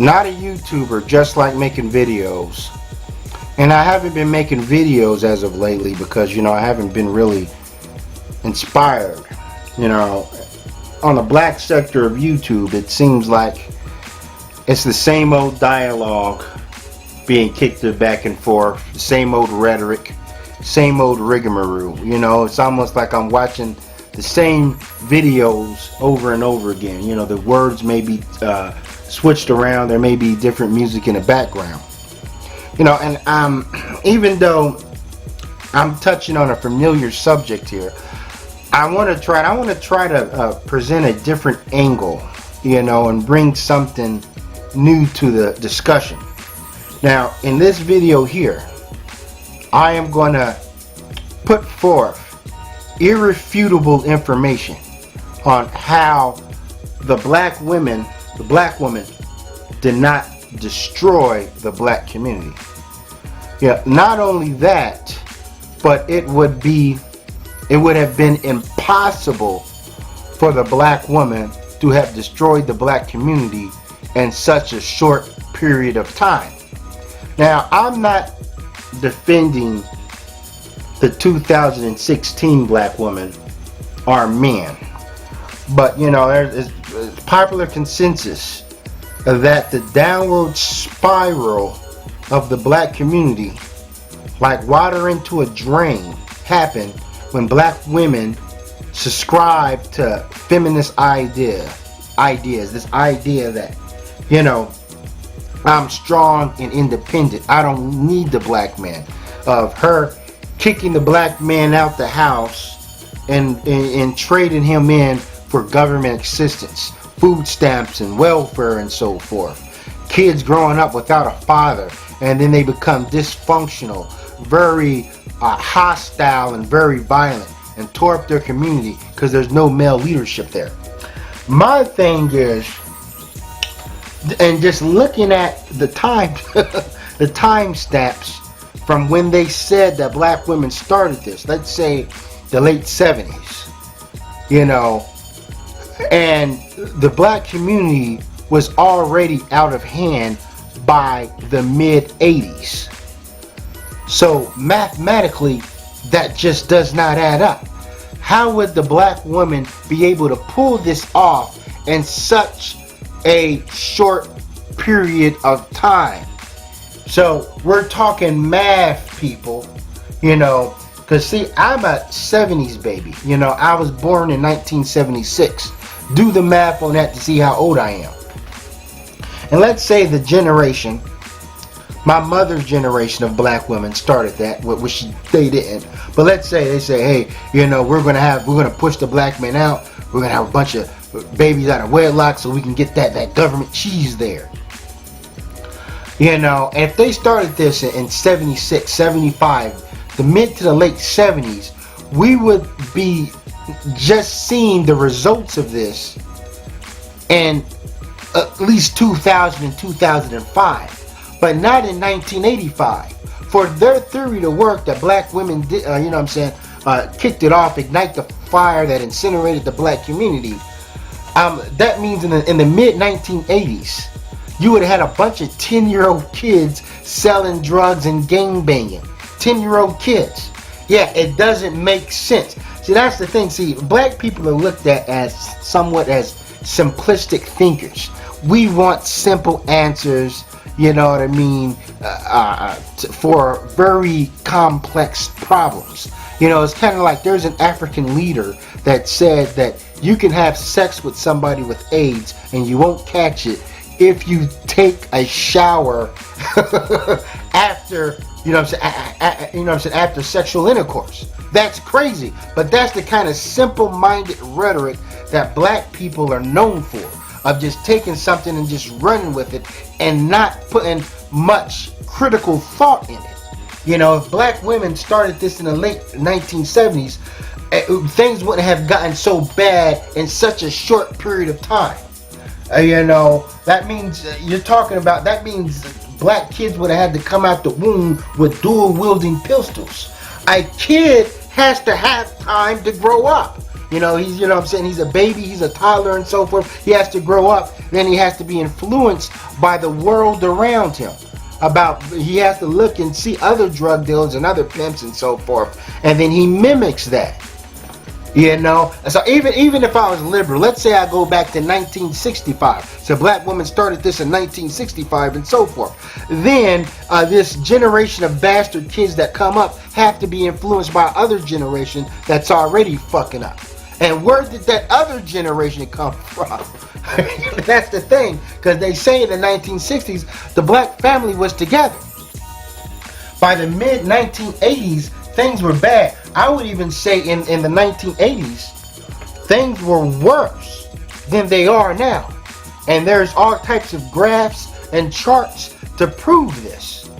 not a YouTuber, just like making videos. And I haven't been making videos as of lately because, I haven't been really inspired. On the black sector of YouTube, it seems like it's the same old dialogue being kicked back and forth, the same old rhetoric, same old rigmarole. It's almost like I'm watching the same videos over and over again. The words may be switched around, there may be different music in the background. And even though I'm touching on a familiar subject here, I want to try to present a different angle, and bring something new to the discussion. Now, in this video here, I am going to put forth irrefutable information on how the black woman did not destroy the black community. Not only that, but it would have been impossible for the black woman to have destroyed the black community in such a short period of time. Now, I'm not defending the 2016 black woman or men, but there's popular consensus that the downward spiral of the black community, like water into a drain, happened when black women subscribed to feminist ideas, this idea that, I'm strong and independent, I don't need the black man, of her kicking the black man out the house and trading him in for government assistance, food stamps and welfare and so forth. Kids growing up without a father, and then they become dysfunctional, very hostile and very violent, and tore up their community because there's no male leadership there. My thing is, and just looking at the time, the time stamps from when they said that black women started this, let's say the late 70s, and the black community was already out of hand by the mid 80s. So mathematically, that just does not add up. How would the black woman be able to pull this off in such a short period of time? So we're talking math, people, because see, I'm a 70s baby. I was born in 1976. Do the math on that to see how old I am. And let's say the generation, my mother's generation of black women started that, which they didn't. But let's say they say, hey, we're gonna push the black men out. We're gonna have a bunch of babies out of wedlock so we can get that government cheese there. If they started this in 76, 75, the mid to the late 70s, we would be just seeing the results of this in at least 2000 and 2005, but not in 1985. For their theory to work, that black women did, kicked it off, ignite the fire that incinerated the black community. That means in the mid 1980s, you would have had a bunch of 10-year-old kids selling drugs and gang banging. 10-year-old kids. Yeah, it doesn't make sense. See, that's the thing. See, black people are looked at as somewhat as simplistic thinkers. We want simple answers, for very complex problems. It's kind of like there's an African leader that said that you can have sex with somebody with AIDS and you won't catch it if you take a shower after, after sexual intercourse. That's crazy, but that's the kind of simple-minded rhetoric that black people are known for, of just taking something and just running with it and not putting much critical thought in it. If black women started this in the late 1970s, things wouldn't have gotten so bad in such a short period of time. That means that means black kids would have had to come out the womb with dual wielding pistols. A kid has to have time to grow up. He's a baby, he's a toddler and so forth. He has to grow up then he has to be influenced by the world around him. He has to look and see other drug dealers and other pimps and so forth, and then he mimics that. You know, so even if I was liberal, let's say I go back to 1965, so black women started this in 1965 and so forth, then this generation of bastard kids that come up have to be influenced by other generation that's already fucking up. And where did that other generation come from? That's the thing, because they say in the 1960s the black family was together. By the mid 1980s, things were bad. I would even say in the 1980s, things were worse than they are now. And there's all types of graphs and charts to prove this.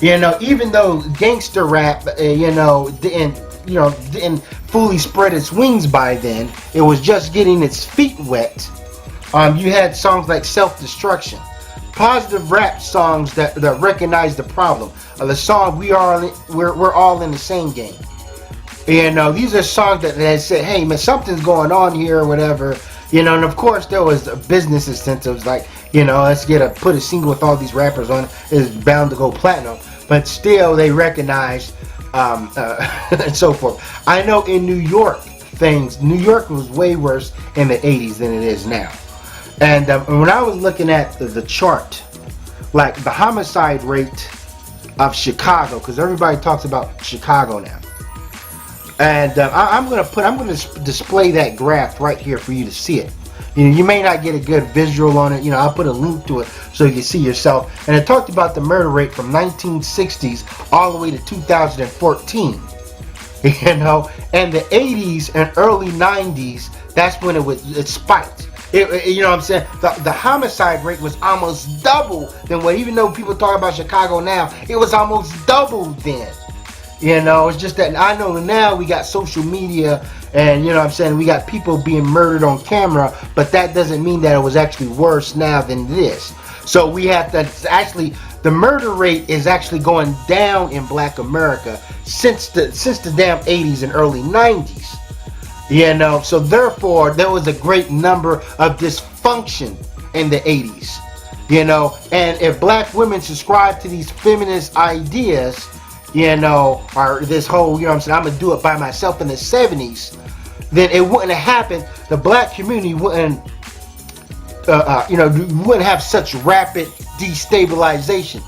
You know, even though gangster rap, didn't fully spread its wings by then, it was just getting its feet wet. You had songs like Self-Destruction. Positive rap songs that recognize the problem. The song we're all in the same game. You know, these are songs that say, hey man, something's going on here or whatever. You know, and of course there was business incentives like, you know, let's put a single with all these rappers on it, is bound to go platinum. But still they recognized and so forth. I know in New York New York was way worse in the 80s than it is now. And when I was looking at the chart, like the homicide rate of Chicago, because everybody talks about Chicago now, and I'm going to display that graph right here for you to see it. You know, you may not get a good visual on it. You know, I'll put a link to it so you can see yourself. And it talked about the murder rate from 1960s all the way to 2014. You know, and the 80s and early 90s, that's when it spiked. You know what I'm saying? The homicide rate was almost double than what, even though people talk about Chicago now, it was almost double then. You know, it's just that I know now we got social media and, you know what I'm saying, we got people being murdered on camera, but that doesn't mean that it was actually worse now than this. So we have to actually, the murder rate is actually going down in Black America since the damn 80s and early 90s. You know, so therefore there was a great number of dysfunction in the 80s. You know, and if black women subscribe to these feminist ideas, you know, or this whole, you know what I'm saying, I'm going to do it by myself in the 70s, then it wouldn't have happened. The black community wouldn't, wouldn't have such rapid destabilization.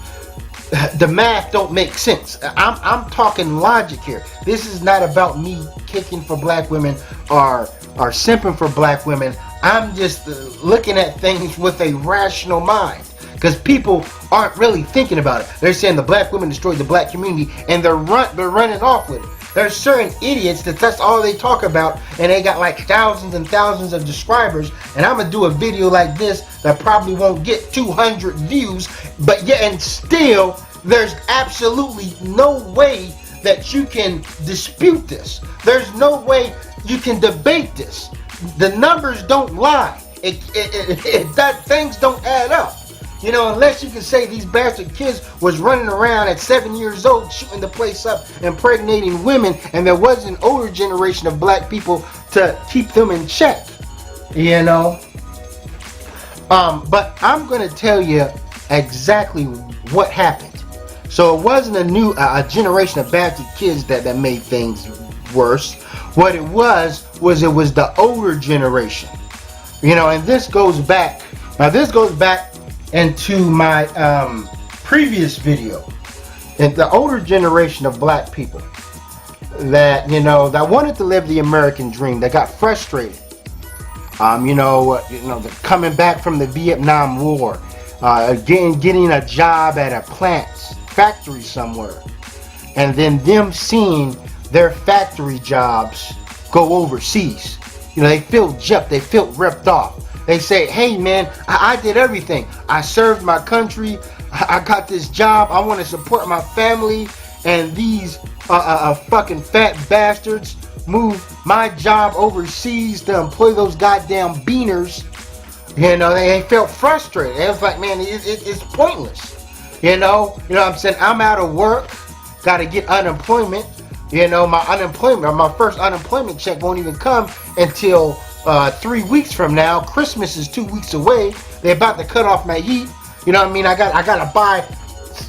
The math don't make sense. I'm talking logic here. This is not about me kicking for black women or simping for black women. I'm just looking at things with a rational mind. Because people aren't really thinking about it. They're saying the black women destroyed the black community, and they're running off with it. There's certain idiots that's all they talk about, and they got like thousands and thousands of subscribers, and I'm gonna do a video like this that probably won't get 200 views, but yeah, and still there's absolutely no way that you can dispute this. There's no way you can debate this. The numbers don't lie. Things don't add up. You know, unless you can say these bastard kids was running around at 7 years old shooting the place up, impregnating women, and there was an older generation of black people to keep them in check. You know? But I'm going to tell you exactly what happened. So it wasn't a generation of bastard kids that made things worse. What it was the older generation. You know, and this goes back into my previous video. And the older generation of black people that, you know, that wanted to live the American dream, that got frustrated. Coming back from the Vietnam War, getting a job at a plant, factory somewhere, and then them seeing their factory jobs go overseas. You know, they feel gypped, they feel ripped off. They say, hey man, I did everything. I served my country. I got this job. I want to support my family. And these fucking fat bastards moved my job overseas to employ those goddamn beaners. You know, they felt frustrated. It was like, man, it's pointless. You know what I'm saying? I'm out of work. Got to get unemployment. You know, my first unemployment check won't even come until 3 weeks from now. Christmas is 2 weeks away. They're about to cut off my heat. You know what I mean? I gotta buy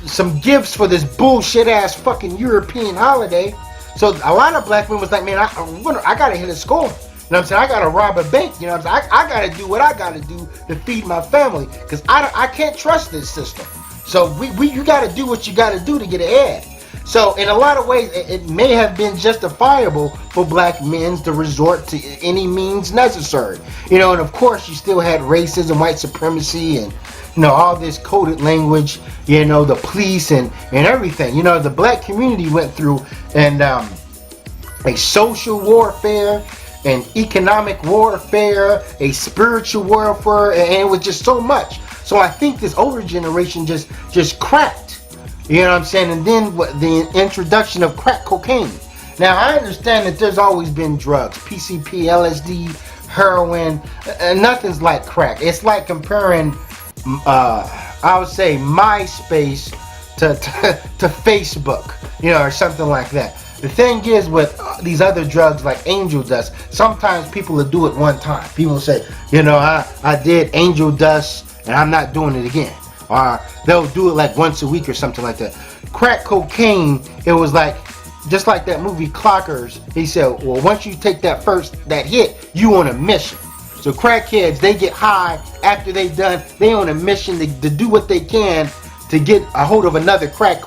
some gifts for this bullshit ass fucking European holiday. So a lot of black women was like, man, I gotta hit a score. You know what I'm saying? I gotta rob a bank. You know what I'm saying? I gotta do what I gotta do to feed my family, because I can't trust this system. So you gotta do what you gotta do to get ahead. So in a lot of ways, it may have been justifiable for black men to resort to any means necessary. You know, and of course you still had racism, white supremacy, and you know, all this coded language, you know, the police and everything. You know, the black community went through and a social warfare, an economic warfare, a spiritual warfare, and it was just so much. So I think this older generation just cracked. You know what I'm saying? And then the introduction of crack cocaine. Now, I understand that there's always been drugs, PCP, LSD, heroin, and nothing's like crack. It's like comparing, I would say, MySpace to Facebook, you know, or something like that. The thing is with these other drugs like angel dust, sometimes people will do it one time. People will say, you know, I did angel dust and I'm not doing it again. Or they'll do it like once a week or something like that. Crack cocaine, it was like, just like that movie Clockers. He said, well, once you take that hit, you on a mission. So crackheads, they get high after they on a mission to do what they can to get a hold of another crack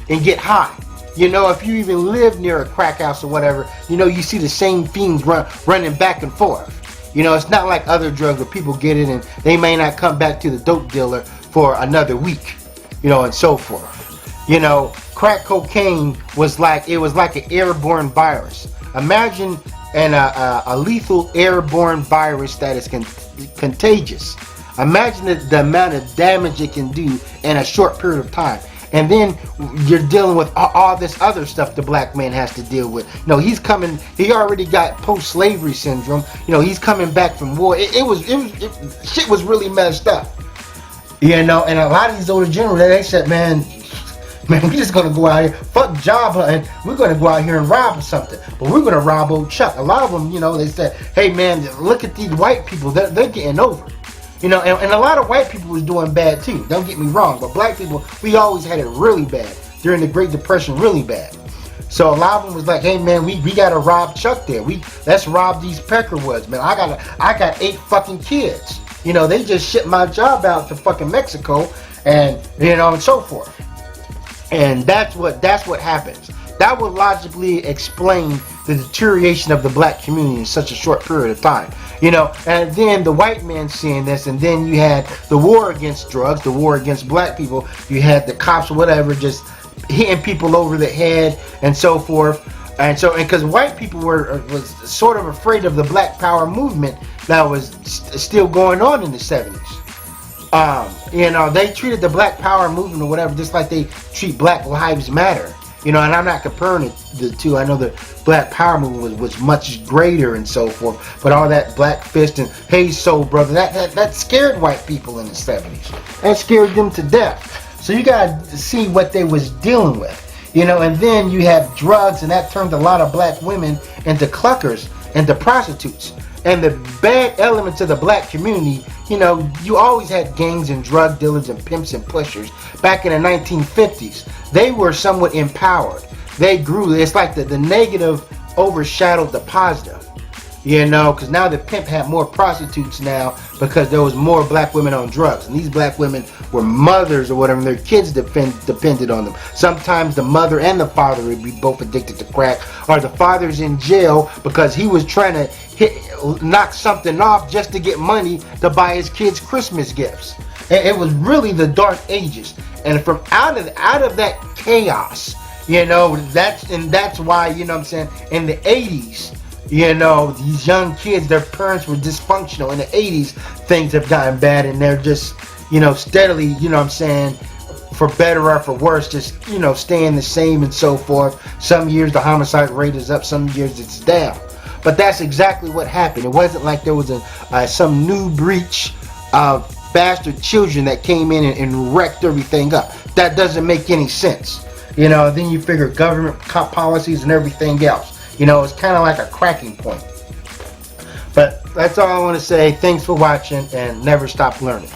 and get high. You know, if you even live near a crack house or whatever, you know, you see the same fiends running back and forth. You know, it's not like other drugs where people get it and they may not come back to the dope dealer for another week, you know, and so forth. You know, crack cocaine was like an airborne virus. Imagine a lethal airborne virus that is contagious. Imagine the amount of damage it can do in a short period of time. And then you're dealing with all this other stuff the black man has to deal with. You know, he already got post-slavery syndrome. You know, he's coming back from war. Shit was really messed up. You know, and a lot of these older generals, they said, man, we just gonna go out here, fuck job hunting, we're gonna go out here and rob something. But we're gonna rob old Chuck. A lot of them, you know, they said, hey man, look at these white people, they're getting over. You know, and a lot of white people was doing bad too, don't get me wrong, but black people, we always had it really bad. During the Great Depression, really bad. So a lot of them was like, hey man, we gotta rob Chuck there. Let's rob these Peckerwoods, man. I got 8 fucking kids. You know, they just shipped my job out to fucking Mexico, and you know, and so forth. And that's what happens. That would logically explain the deterioration of the black community in such a short period of time. You know, and then the white man seeing this, and then you had the war against drugs, the war against black people. You had the cops or whatever just hitting people over the head and so forth. And because white people was sort of afraid of the Black Power movement that was still going on in the 70s. You know, they treated the Black Power movement or whatever just like they treat Black Lives Matter. You know, and I'm not comparing the two. I know the Black Power movement was much greater and so forth. But all that Black Fist and Hey Soul Brother, that scared white people in the 70s. That scared them to death. So you got to see what they was dealing with. You know, and then you have drugs, and that turned a lot of black women into cluckers, into prostitutes. And the bad elements of the black community, you know, you always had gangs and drug dealers and pimps and pushers. Back in the 1950s, they were somewhat empowered. They grew. It's like the negative overshadowed the positive. You know, because now the pimp had more prostitutes now because there was more black women on drugs. And these black women were mothers or whatever, and their kids depended on them. Sometimes the mother and the father would be both addicted to crack, or the father's in jail because he was trying to knock something off just to get money to buy his kids Christmas gifts. And it was really the dark ages. And from out of that chaos, you know, that's why, you know what I'm saying, in the 80s, you know, these young kids, their parents were dysfunctional. In the 80s, things have gotten bad, and they're just, you know, steadily, you know what I'm saying, for better or for worse, just, you know, staying the same and so forth. Some years the homicide rate is up, some years it's down. But that's exactly what happened. It wasn't like there was some new breach of bastard children that came in and wrecked everything up. That doesn't make any sense. You know, then you figure government policies and everything else. You know, it's kind of like a cracking point. But that's all I want to say. Thanks for watching, and never stop learning.